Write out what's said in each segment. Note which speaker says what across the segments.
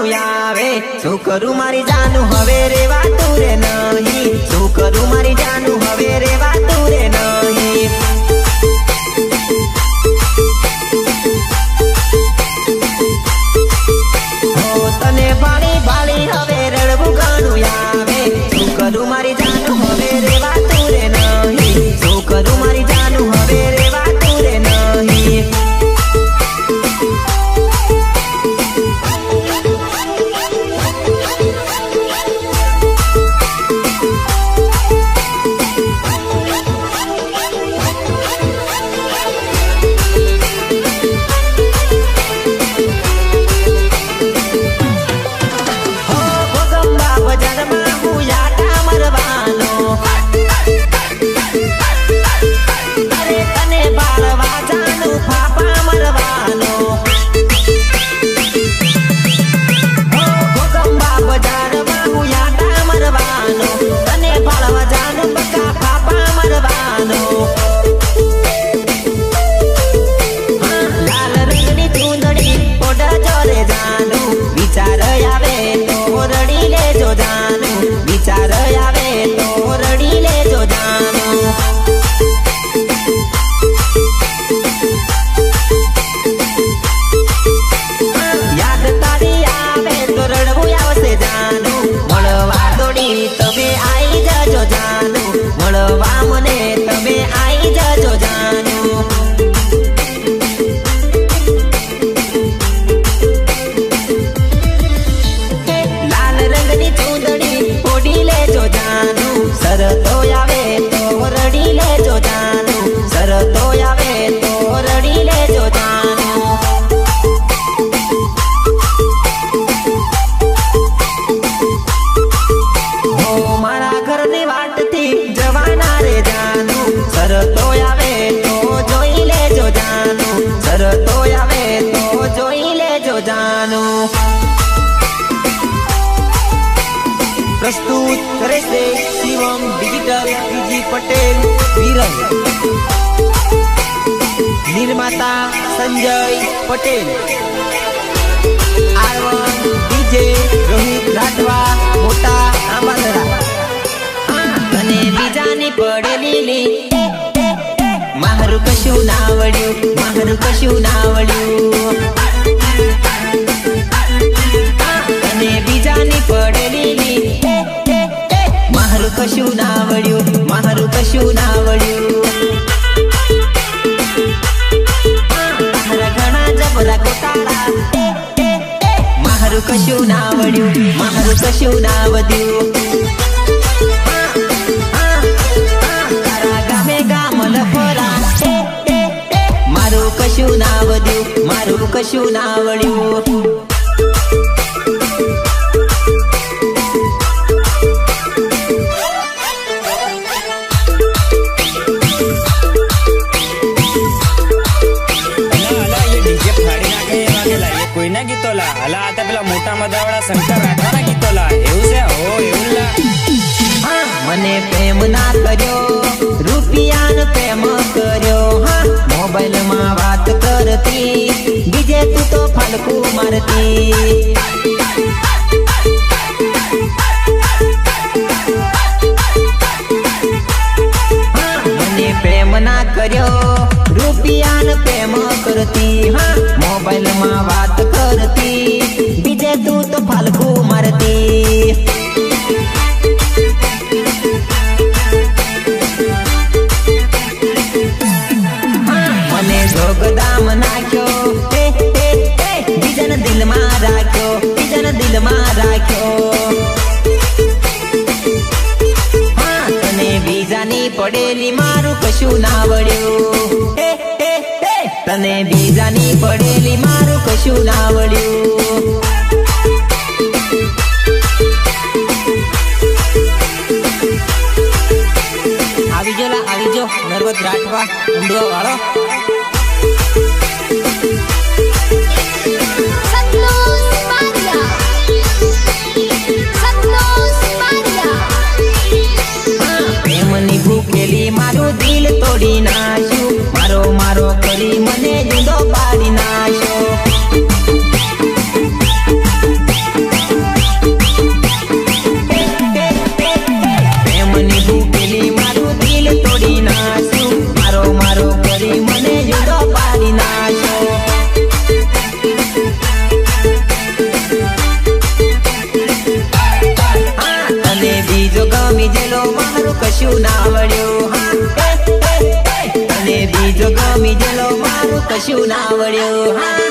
Speaker 1: गाणुं आवे शुं करूं मारी जानू हवे रेवातुं रे नहीं शुं करूं मारी जानू हवे रेवातुं रे नहीं हो तने बाળી बाળી हवे रड़वुं गाणुं आवे शुं करूं मारी जानू हवे रेवातुं रे नहीं शुं करूं मारी जानू हवे रेवातुं रे नहीं प्रस्तुत करे से शिवम डिजिटल पीजी पटेल विरल निर्माता संजय पटेल आरवन डीजे रोहित राठवा मोटा आंबादरा तने बीजानी पडेली मारू कशु नावड्યું तने बीजानी पडेली मारू कशु नावड्યું तारा घणा जबरा कोटाळा मारू कशु नावड्યું तारा गामे गाम लफरा मारू कशु नावड्યું
Speaker 2: मोटा मदावड़ा शंकर राठवा ना गीतोला एवं से हो एवला
Speaker 1: मने प्रेम ना कर्यो रुपियान प्रेम कर्यो हाँ मोबाइल में बात करती बीजे तू तो फालकू मारती मने प्रेम ना कर्यो रुपियान प्रेम करती हाँ मोबाइल में बात करती बीजे तू तो फालकू मारती मने जोगदाम नाख्यो बीजन दिल में राख्यो हाँ तने बीजानी पडेली मारू कशु नावड्યું तने बीजानी पडेली मारू कशु नावड्યું આવી જો નર્વદ રાઠવા ઊંડવા વાળો પ્રેમની ભૂખેલી મારું દિલ તોડી નાખ્યું મારો કરી મને જુદો પાડી નાખ્યો કશું ના વળ્યું હા અને બીજો ગમી ગયેલો મારું કશું ના વળ્યું હા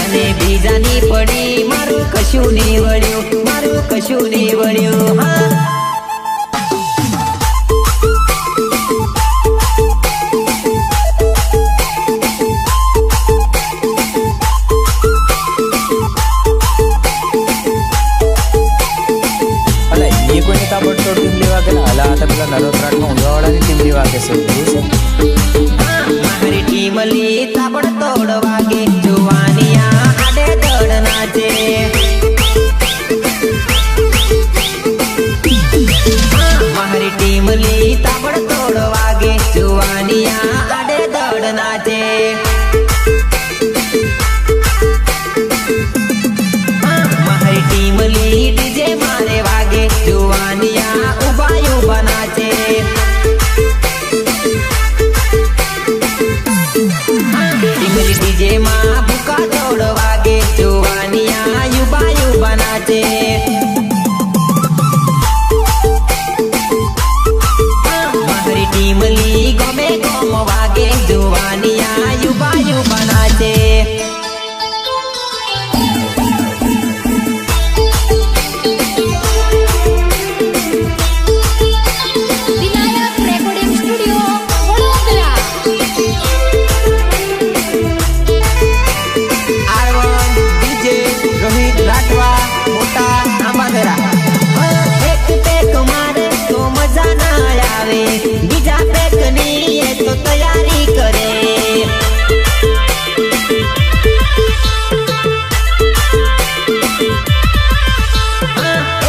Speaker 1: અને બીજાની પડી મારું કશું નહીં વળ્યું મારું કશું નહીં વળ્યું હા
Speaker 2: કોઈની તાબડતોડ ટીમ લેવા ગયેલા હલા હતા પેલા નરોત્રાટમાં ઊંધાવાળાની ટીમ લેવા કે છે એવું છે
Speaker 1: મારી ટીમ લી તાબડતોડ વાગે જુવાનિયા આડે દડ નાચે મારી ટીમ લી તાબડતોડ વાગે જુવાનિયા આડે દડ નાચે મારી ટીમ લી ડીજે મારે વાગે જુવાનિયા ઉભા ઉભા નાચે ડીજે માં ભૂકા દોડ વાગે જુવાનિયા યુબા યુબા નાચે મારી ટીમ લી ગમે ગમ વાગે જુવાનિયા યુબા યુબા નાચે
Speaker 3: વિનાયક રેકોર્ડિંગ સ્ટુડિયો વડોદરા
Speaker 1: રોહિત રાઠવા મોટા આંબાધરા એક પેક મારે તો મજા ના આવે બીજા પેક ની એ તો તૈયારી કરે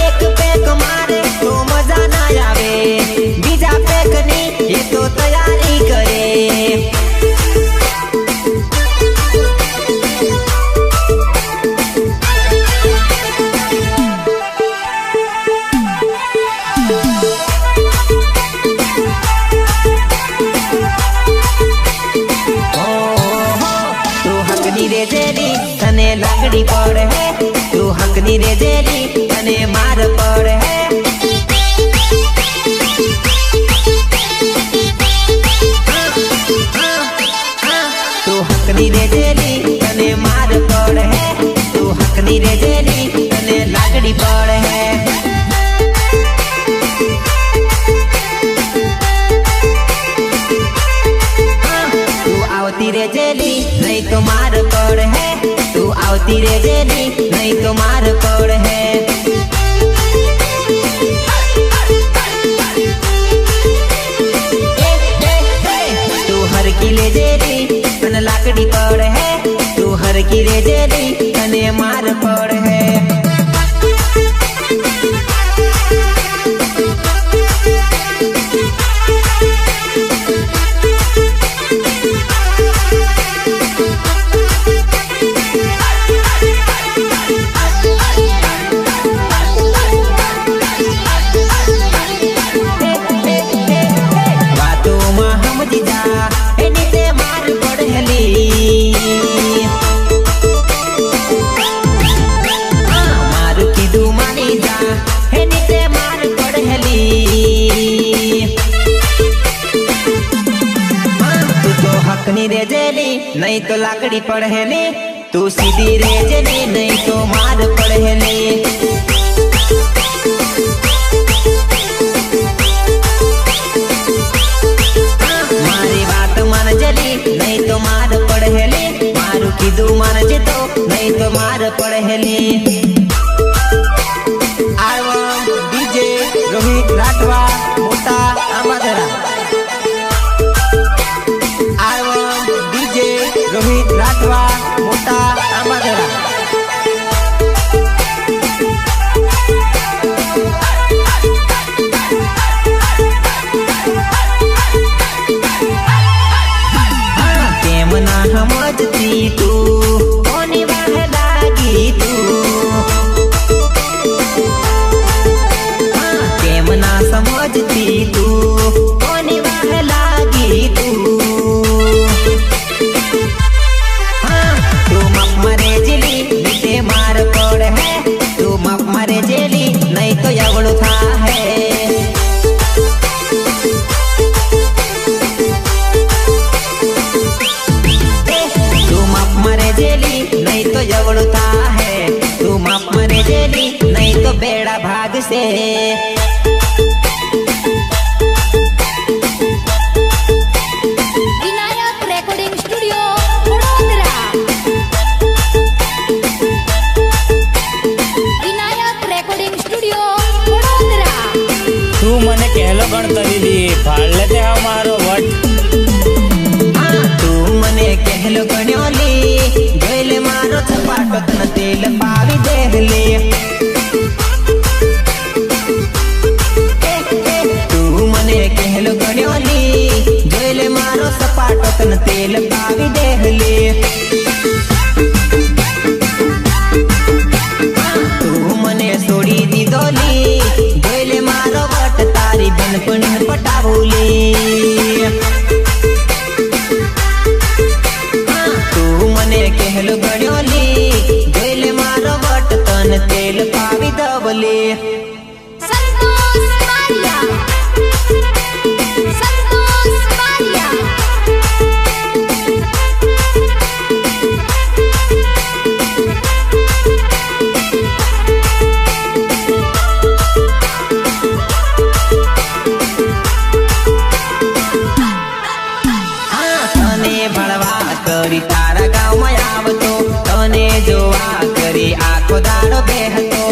Speaker 1: એક પેક મારે તો મજા ના આવે બીજા પેક ની એ તો તૈયારી કરે તને લાગડી પડે હે તું હકની રે જેલી તને માર પડે હે તું હકની રે જેલી તને માર પડે હે તું હકની રે જેલી તને લાગડી પડે હે તું આવતી રે જેલી નહીં તો માર પડ હે તું આવતી રે જેલી નહીં તો માર પડ હે તું હરકી લે જેલી તને લાકડી પડ હે તું હરકી રે જેલી તને માર પડ હે રે જેલી નહીં તો લાકડી પડે ને તું સીધી રે જેલી નહીં તો માર પડે ને મારી વાત માન જલી નહીં તો માર પડે ને મારું કીધું માનજે તો નહીં તો માર પડે ને ડીજે રોહિત રાઠવા મોટા આંબાધરા રોહિત રાઠવા મોટા આંબાધરા કેમ ના સમજતી તું કોની વાહ લાગી તું કેમ ના સમજતી તું કોની વાહ લાગી તું મરે જે અવળું થાહે તું માફ મને જેલી નહીં તો બેડા ભાગશે
Speaker 3: Vinayak recording studio Vadodara Vinayak recording studio Vadodara
Speaker 2: તું મને કહેલો ગણતરી દી ફાળલે તે હાવ મારો વટ
Speaker 1: હા તું મને કહેલો ગણ્યો લી જોઈ લે મારો છપાટો તને તેલ પાવી દેહલે તું મને કહેલો ગણ્યો લી જોઈ લે મારો સપાટો તને તેલ પાવી દેહલે તું મને છોડી દીધો લી જોઈ લે મારો વટ તારી બનપણ પટાવું લી તું મને કહેલો ગણ્યો લી જોઈ લે મારો વટ તને તેલ પાવી દવલી
Speaker 3: સંતોષ મારિયા સંતોષ મારિયા
Speaker 1: તને ભણવા કરી તારા ગામમાં આવતો તને જોવા કરી આખો દાડો બેહતો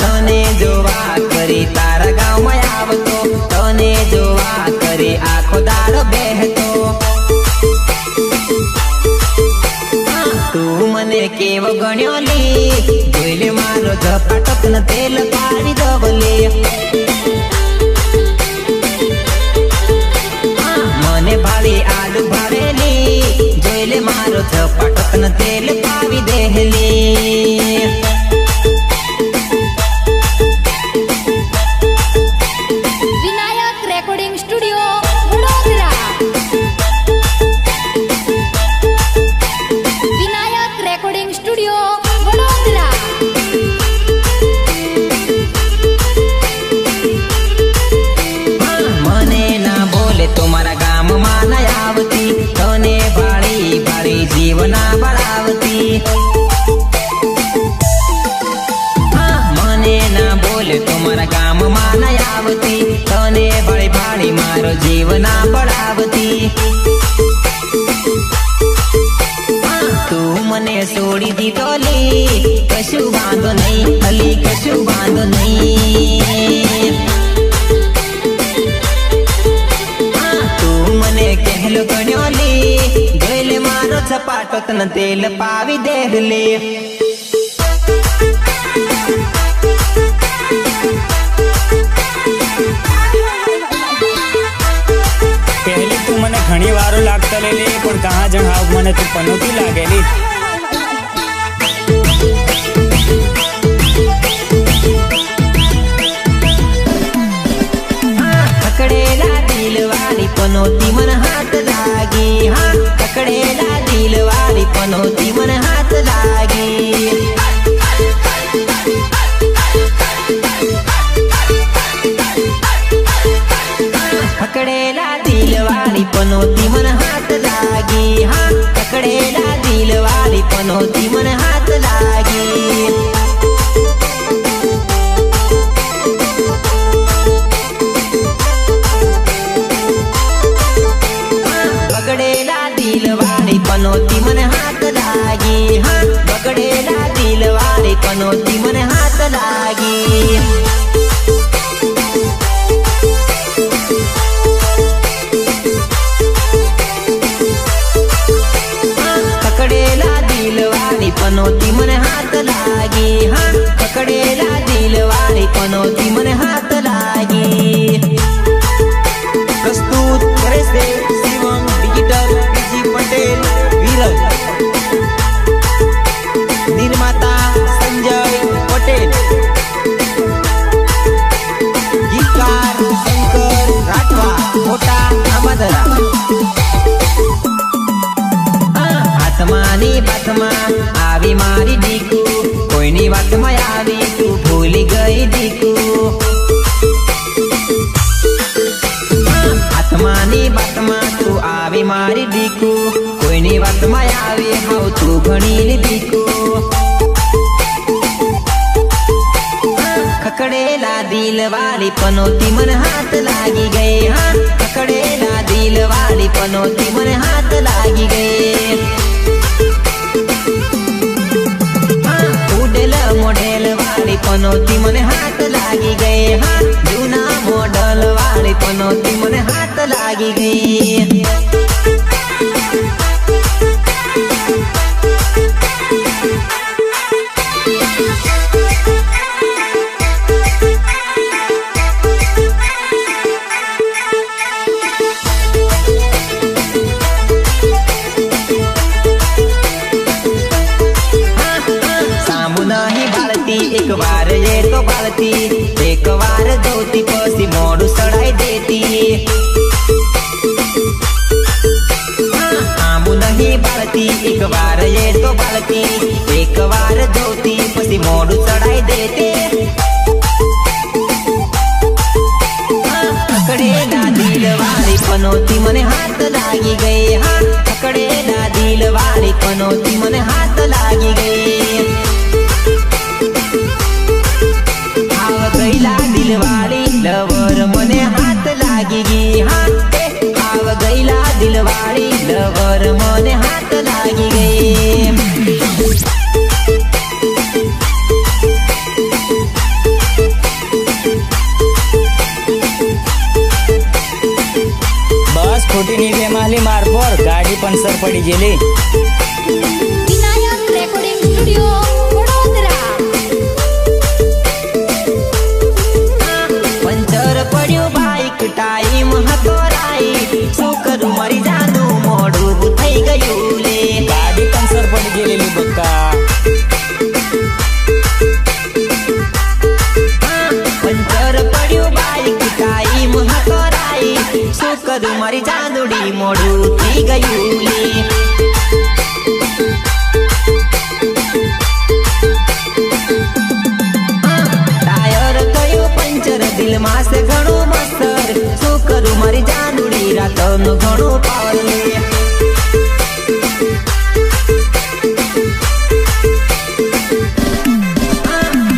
Speaker 1: તને જોવા કરી તારા ગામમાં આવતો તને જોવા કરી આખો દાડો બેહતો તું મને કેવો ગણ્યો લી જોઈ લે મારો ઝપાટો તને તેલ પાડી દવલે મને ભાળી આલુ ભાળેલી જોઈ લે મારો ઝપાટો તને તેલ પાવી દેહલી
Speaker 3: Vinayak recording studio Vadodara Vinayak recording studio Vadodara
Speaker 1: મને ના બોલે તો મારા ગામમાં ના આવતી તને ભાળી ભાળી જીવના બળાવતી મને ના બોલે તો મારા ગામમાં ના આવતી તને ભાળી ભાળી મારો જીવના બળાવતી તું મને છોડી દીધો લી કશું વાંધો નહીં અલી કશું વાંધો નહીં તું મને કહેલો ગણ્યો લી જોઈ લે મારો છપાટો તને તેલ પાવી દેહલે
Speaker 2: પહેલી તું મને ઘણી વારો લાગતા લેલી પણ કહા જણ હાવ મને તું પનોતી લાગેલી
Speaker 1: પકડેલા દિલ વાળી પનોતી મને હાથ લાગી હા પકડેલા દિલ વાળી પનોતી મને હાથ લાગી પકડેલા દિલ વાળી પનોતી મને હાથ લાગી હા પકડેલા દિલ વાળી પનોતી મને હાથ લાગી બગડેલા દિલ વાળી પનોતી મને હાથ લાગી હા બગડેલા દિલ વાળી પનોતી મને હાથ લાગી પકડેલા દિલ વાળી પનોતી મને હાથ લાગી હા પકડેલા દિલ વાળી પનોતી મને હાથ લાગી પ્રસ્તુત કરે છે શિવમ ડિજિટલ બીજી પટેલ વિરલ નિર્માતા સંજય પટેલ ગીતકાર શંકર રાઠવા મોટા આમાદરા હાથમાંની બાથમાં આવી મારી દીકુ કોઈની વાતમાં આવી તું ભૂલી ગઈ દીકુ હાથમાંની બાતમાં તું આવી આવી મારી દીકુ કોઈની વાતમાં આવી હાવ તું ઘણી દીકુ ખકડેલા દિલ વાળી પનોતી મને હાથ લાગી ગઈ હા ખકડેલા દિલ વાળી પનોતી મને હાથ લાગી ગઈ ઉડેલ મોડેલ વાળી પનોતી મને હાથ લાગી ગઈ હા જૂના મોડલ વાળી પનોતી મને હાથ લાગી ગઈ एक बार ये तो बालती एक बार धोती पसी मोड़ू सड़ाई देती आमू नहीं बालती एक बार ये तो बालती एक बार धोती पसी मोड़ू सड़ाई देते पकड़ेला दिल वाली पनोती मने हाथ लागी गई हाँ पकड़ेला दिल वाली पनोती मने हाथ लागी गई गईला दिलवाड़ी लवर मने हाथ लागी गई हाँ आव गईला दिलवाड़ी लवर मने हाथ लागी गई
Speaker 2: બસ ખોટી નીકળે માલી માર પર ગાડી પંચર પડી ગયેલી
Speaker 3: Vinayak recording studio Vadodara
Speaker 1: puncture પડ્યું બાઈક ટાઈમ હતો રાઈટ શું કરું મારી જાનું મોડું થઈ ગયું લે
Speaker 2: ગાડી પંચર પડી ગયેલી બક્કા
Speaker 1: પંચર પડ્યું બાઈક ટાઈમ હતો રાઈટ શું કરું મારી જાનુડી મોડું થઈ ગયું લે દિલ માં સે ઘણું મસ્તર શું કરું મારી જાનુડી રાતનું ઘણું પાવર લે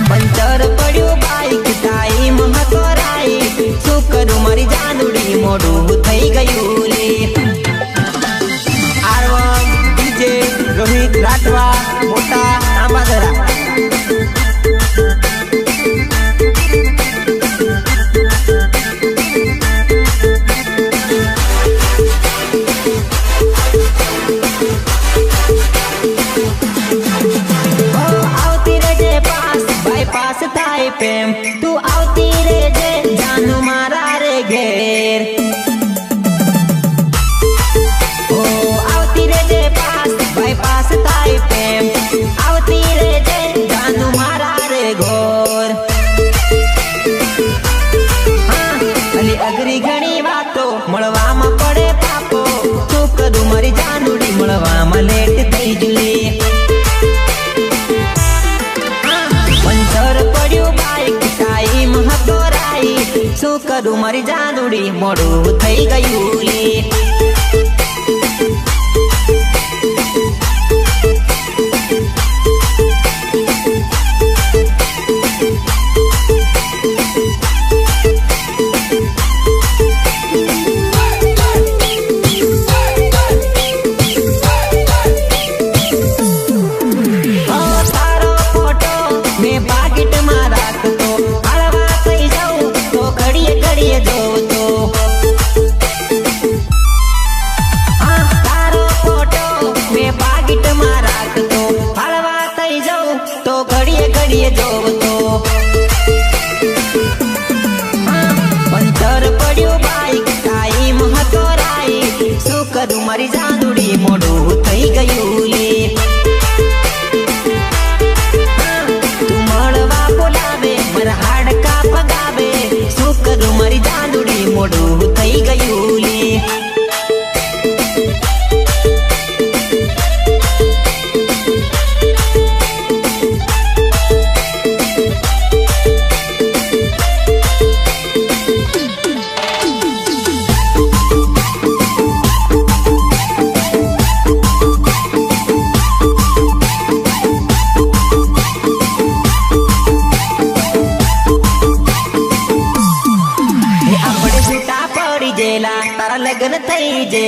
Speaker 1: પંચર પડ્યું બાઈક ટાઈમ હતો રાઈટ શું કરું મારી જાનુડી મોડું થઈ ગયું લે આરવન ડીજે રોહિત રાઠવા મોટા આંબાદરા પ્રેમ તું આવતી રે જે જાનુ મારા રે ઘેર ઓ આવતી રે જે પાસ બાયપાસ થાય પ્રેમ આવતી રે જે જાનુ મારા રે ઘોર હા અલી અઘરી ઘણી વાતો મળવામાં પડે પાપો શું કરું મારી જાનુડી મળવામાં લેટ થઈ જુલી શું કરું મારી જાનુડી મોડું થઈ ગયું લે તારો ફોટો મેં પાકીટમાં રાખતો હળવા થઈ જાઉં તો ઘડીએ ઘડીએ જોઉં તો તારો ફોટો મેં પાકીટમાં રાખતો હળવા થઈ જાઉં તો ઘડીએ ઘડીએ જોઉં તો પંચર પડ્યું બાઈક ટાઈમ હતો રાઈટ શું કરું મારી જાનુડી મોડું થઈ ગયું લે તું મળવા બોલાવે મારા હાડકા પગાવે શું કરું મારી જાનુડી મોડું થઈ ગયું લે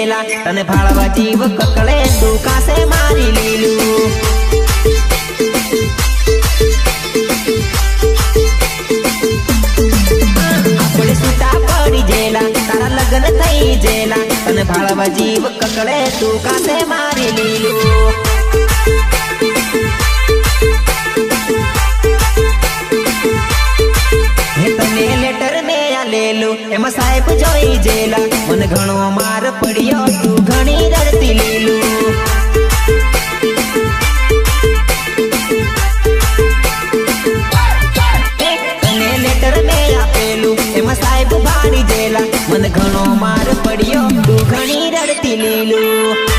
Speaker 1: જેલા તને ભાળવા જીવ કકળે તું કાસે મારી લીલું આપણે છૂટા પડી જેલા તારા લગ્ન થઈ જેલા તને ભાળવા જીવ કકળે તું કાસે મારી લીલું એમાં સાહેબ જોઈ જેલા મને ઘણો માર પડ્યો તું ઘણી રડતી લીલું તને લેટર મેં આપેલું એમાં સાહેબ ભાડી જેલા મને ઘણો માર પડ્યો તું ઘણી રડતી લીલું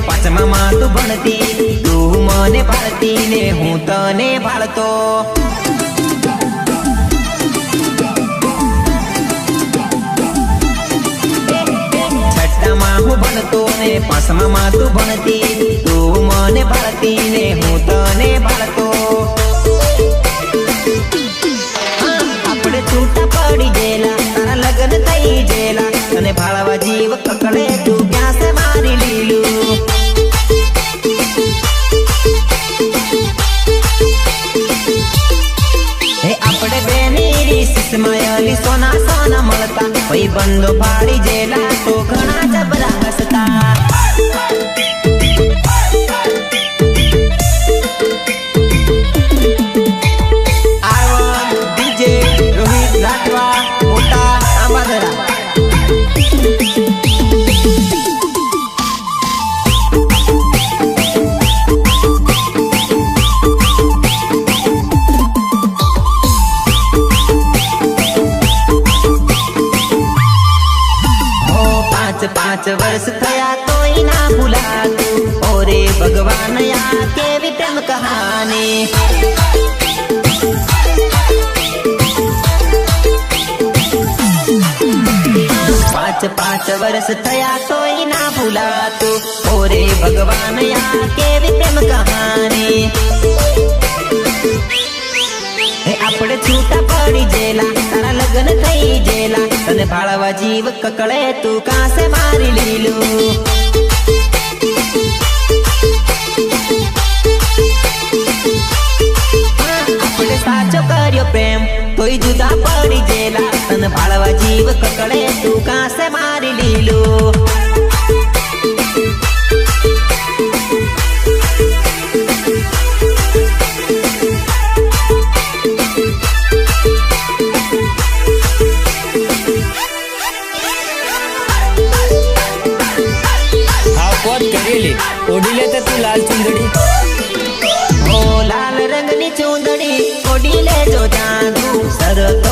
Speaker 1: પાંચમામાં તું ભણતી તું મને ભાળતી ને હું તને ભાળતો છઠ્ઠામાં હું ભણતો ને પાંચમામાં તું ભણતી તું મને ભાળતી ને હું તને ભાળતો આપણે છૂટા પડી ગયેલા તારા લગ્ન થઈ ગયેલા તને ભાળવા જીવ કકડે તું ક્યાં છે મારી લીલું સોના સોના મળતા ભાઈ બંધો પાડી જેલા તો ઘણા જબરા હસતા આરવન ડીજે રોહિત રાઠવા મોટા આંબાદરા પાંચ વર્ષ થયા તોય ના ભૂલાતું ઓરે ભગવાન આ કેવી પ્રેમ કહાની પાંચ વર્ષ થયા તોય ના ભૂલાતું ઓરે ભગવાન આ કેવી પ્રેમ કહાની આપણે છૂટા પડી જેલા તારા લગ્ન થઈ જેલા તને ભાળવા જીવ કકળે તું કાસે મારી લીલું આપણે સાચો કર્યો પ્રેમ તોય જુદા પડી જેલા તને ભાળવા જીવ કકળે તું કાસે મારી લીલું
Speaker 2: ઓઢી લે તું લાલ ચુંદડી
Speaker 1: ઓ લાલ રંગની ચુંદડી ઓઢી લેજો જાદુ સરતો